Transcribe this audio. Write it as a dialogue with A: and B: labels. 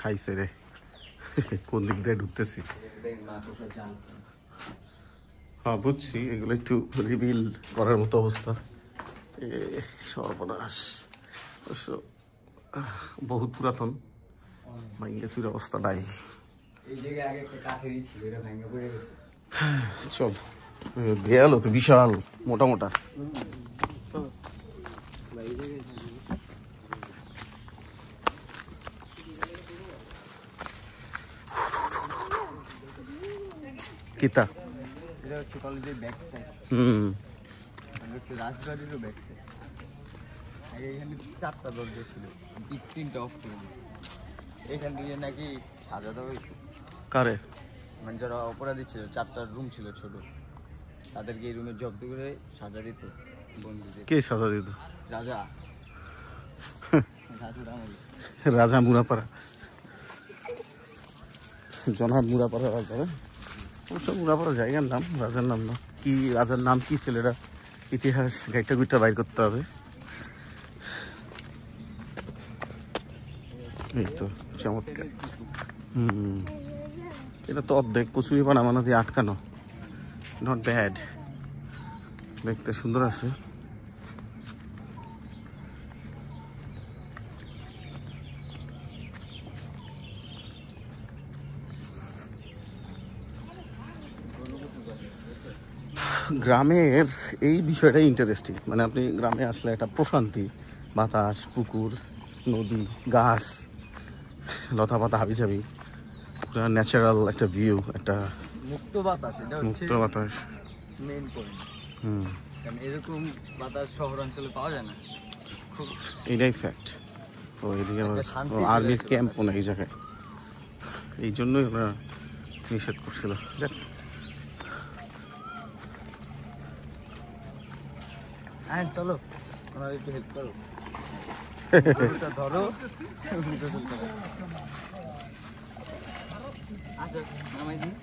A: খাইছে রে। কোন দিক দিয়ে ঢুকতেছি? হ্যাঁ বুঝছি, এগুলো একটু রিভিল করার মতো অবস্থা। সর্বনাশ, অবশ্য বহুত পুরাতন, ভাঙ্গা চুর অবস্থা নাই। চল, দেয়াল তো বিশাল মোটা মোটা। কিতা
B: এটা হচ্ছে কলেজের ব্যাক সাইড। রাজবাড়িরও ব্যাক সাইড। আগে এখানে 4টা দরজা ছিল, 3টা অফ করে দিয়েছে। এখান দিয়ে নাকি সাজাতে হইতো।
A: কারে?
B: মানে যারা অপরাধী ছিল, 4টা রুম ছিল ছোট, তাদেরকে এই রুমে জব্দ করে সাজা দিত বন্দীদের।
A: কে সাজা দিত?
B: রাজা।
A: রাজা মুরাপাড়া, জনাব মুরাপাড়া রাজা। অবশ্য মুরাপাড়া জায়গার নাম, রাজার নাম না। কি রাজার নাম কি ছেলেরা? ইতিহাস গাইটা গুইটা বাইর করতে হবে। এই তো চমৎকার। এটা তো অর্ধেক কচুরি পানা দিয়ে আটকানো। নট ব্যাড, দেখতে সুন্দর আছে। গ্রামের এই বিষয়টা ইন্টারেস্টিং। মানে আপনি গ্রামে আসলে একটা প্রশান্তি, বাতাস, পুকুর, নদী, গাছ, লতা পাতা হাবিজাবি, পুরো ন্যাচারাল একটা ভিউ, একটা
B: মুক্ত বাতাস। এটা হচ্ছে
A: মুক্ত বাতাস,
B: মেইন পয়েন্ট। কারণ এরকম বাতাস শহরাঞ্চলে পাওয়া যায় না।
A: এইটাই ফ্যাক্ট। তো এদিকে আর্মির ক্যাম্পও না এই জায়গায়, এই জন্যই ওরা নিষেধ করছিল। দেখ
B: চলো, ওনার একটু হেল্প করো, ধরো। আসো, নামাই দিই।